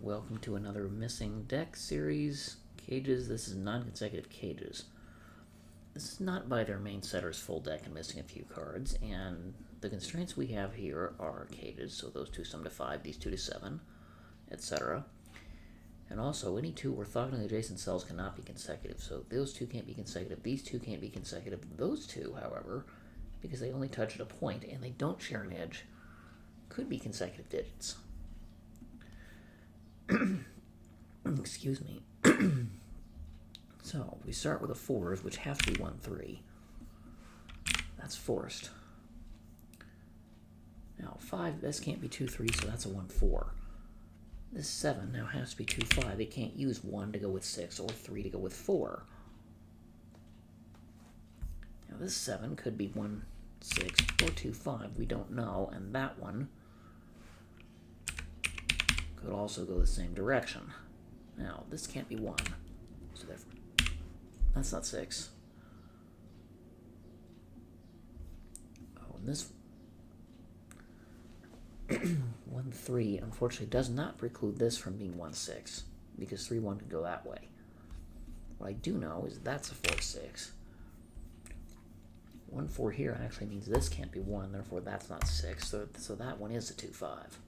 welcome to another Missing Deck series. Cages, this is non-consecutive cages. This is not by their main setter's full deck and missing a few cards, and the constraints we have here are cages, so those two sum to 5, these two to 7, etc. And also, any two orthogonally adjacent cells cannot be consecutive, so those two can't be consecutive, these two can't be consecutive. Those two, however, because they only touch at a point and they don't share an edge, could be consecutive digits. Excuse me. So, we start with a 4s, which have to be 1, 3. That's forced. Now, 5, this can't be 2, 3, so that's a 1, 4. This 7 now has to be 2, 5. It can't use 1 to go with 6 or 3 to go with 4. Now, this 7 could be 1, 6 or 2, 5. We don't know, and that one could also go the same direction. Now, this can't be 1, so therefore, that's not 6. Oh, and this 1, 3, unfortunately, does not preclude this from being 1, 6, because 3, 1 can go that way. What I do know is that's a 4, 6. 1, 4 here actually means this can't be 1, therefore that's not 6, so that one is a 2, 5.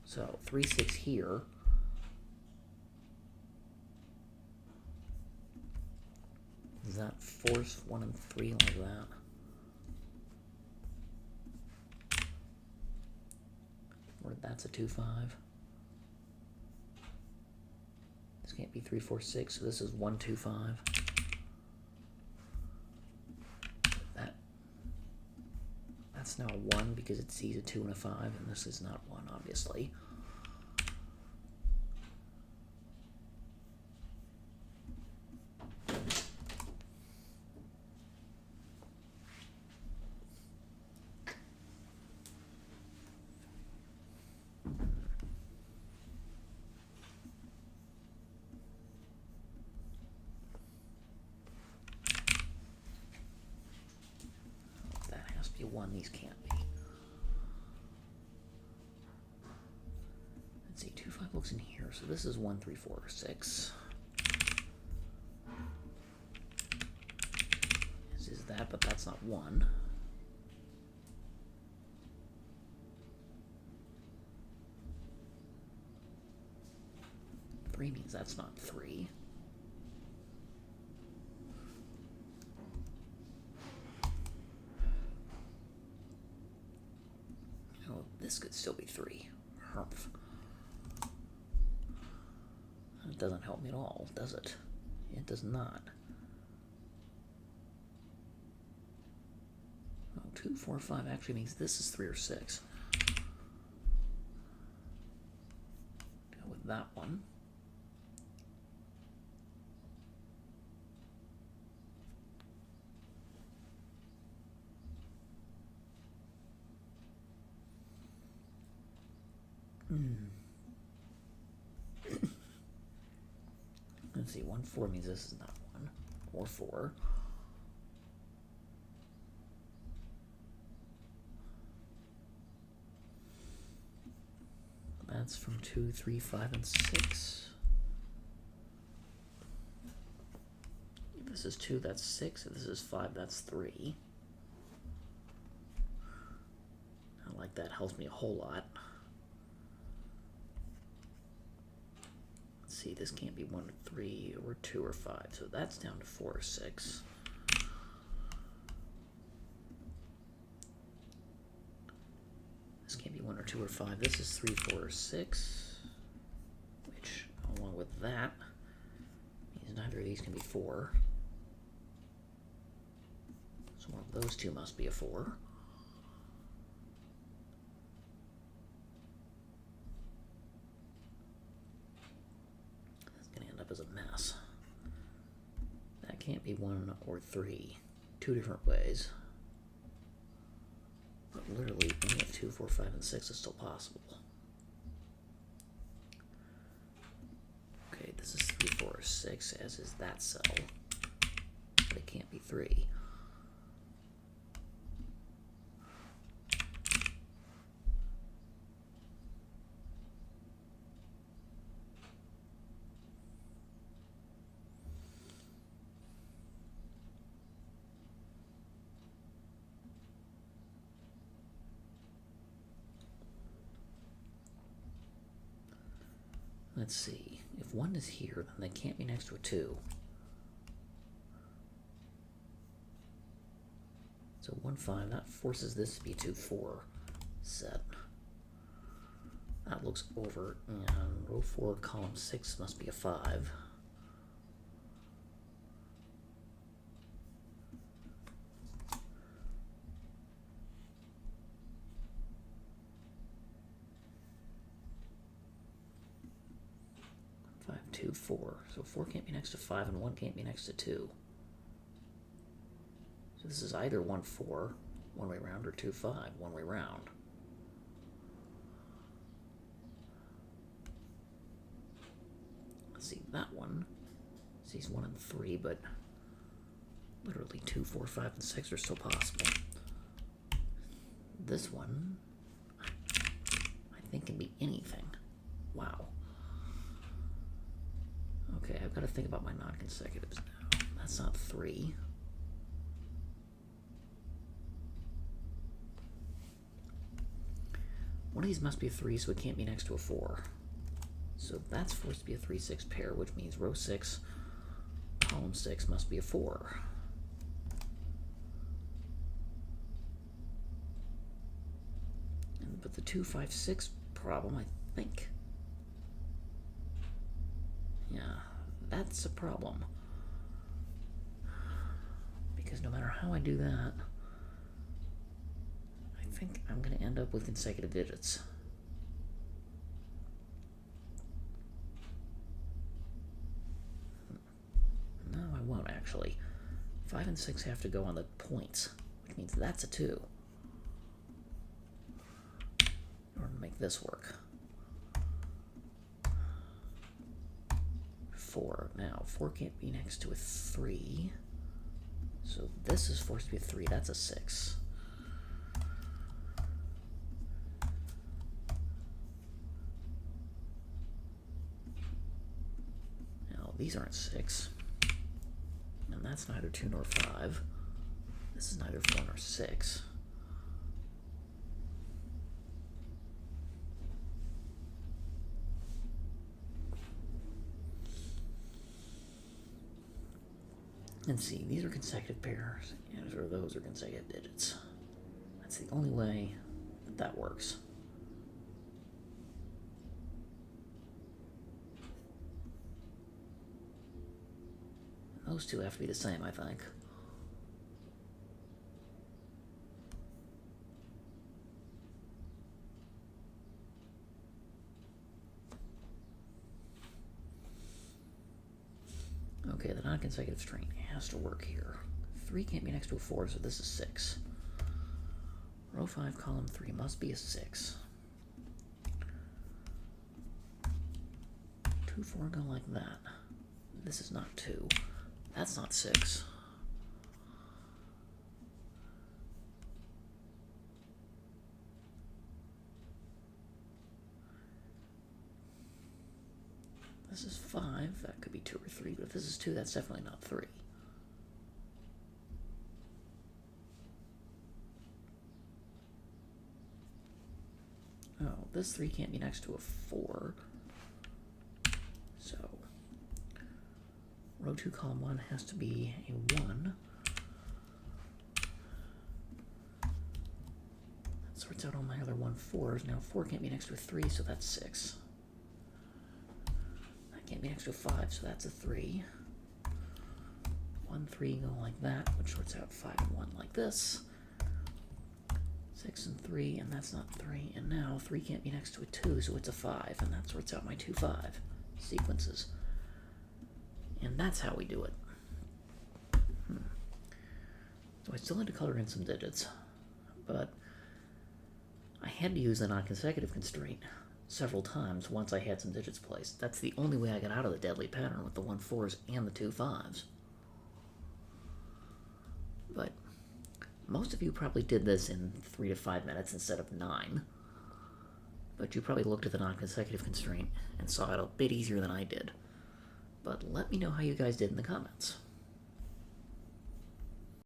So, 3, 6 here. Does that force 1 and 3 like that? Or that's a 2, 5. This can't be 3, 4, 6, so this is 1, 2, 5. That's now a 1 because it sees a 2 and a 5, and this is not 1, obviously. That has to be a 1, these can't be. Let's see, 2, 5 looks in here, so this is 1, 3, 4, 6. This is that, but that's not 1. Three means that's not 3. Oh, this could still be 3. Humph. It doesn't help me at all, does it? It does not. Oh, 2, 4, 5 actually means this is 3 or 6. Go with that one. Let's see, 1, 4 means this is not 1 or 4. That's from 2, 3, 5, and 6. If this is 2, that's 6. If this is 5, that's 3. I like that, helps me a whole lot. Let's see, this can't be 1 or 3 or 2 or 5, so that's down to 4 or 6. This can't be 1 or 2 or 5. This is 3, 4, or 6, which, along with that, means neither of these can be 4. So one of those two must be a 4. That's going to end up as a mess. That can't be 1 or 3. 2 different ways. But literally, any of 2, 4, 5, and 6 is still possible. Okay, this is 3, 4, or 6, as is that cell. But it can't be 3. Let's see. If 1 is here, then they can't be next to a 2. So 1, 5, that forces this to be 2, 4 set. That looks over, and row 4, column 6 must be a 5. Five, 2, 4. So 4 can't be next to 5, and 1 can't be next to 2. So this is either 1, 4, one way round, or 2, 5, one way round. Let's see, that one sees 1 and 3, but literally 2, 4, 5, and 6 are still possible. This one, I think, can be anything. Wow. Okay, I've got to think about my non-consecutives now. That's not 3. One of these must be a 3, so it can't be next to a 4. So that's forced to be a 3, 6 pair, which means row 6, column 6 must be a 4. But the 2, 5, 6 problem, I think. Yeah, that's a problem. Because no matter how I do that, I think I'm going to end up with consecutive digits. No, I won't, actually. 5 and 6 have to go on the points, which means that's a 2. In order to make this work. 4. Now, 4 can't be next to a 3. So this is forced to be a 3. That's a 6. Now, these aren't 6. And that's neither 2 nor 5. This is neither 4 nor 6. And see, these are consecutive pairs, and those are consecutive digits. That's the only way that works. Those two have to be the same, I think. Okay, the non-consecutive string has to work here. 3 can't be next to a 4, so this is 6. Row 5, column 3 must be a 6. 2, 4 go like that. This is not 2. That's not 6. This is 5. That could be 2 or 3, but if this is 2, that's definitely not 3. Oh, this 3 can't be next to a 4. So, row 2, column 1 has to be a 1. That sorts out all my other 1, 4s. Now 4 can't be next to a 3, so that's 6. Can't be next to a 5, so that's a 3. 1, 3 go like that, which sorts out 5 and 1 like this. 6 and 3, and that's not 3. And now 3 can't be next to a 2, so it's a 5, and that sorts out my 2, 5 sequences. And that's how we do it. So I still had to color in some digits, but I had to use the non-consecutive constraint several times once I had some digits placed. That's the only way I got out of the deadly pattern with the 1, 4s and the 2, 5s. But most of you probably did this in 3 to 5 minutes instead of 9. But you probably looked at the non-consecutive constraint and saw it a bit easier than I did. But let me know how you guys did in the comments.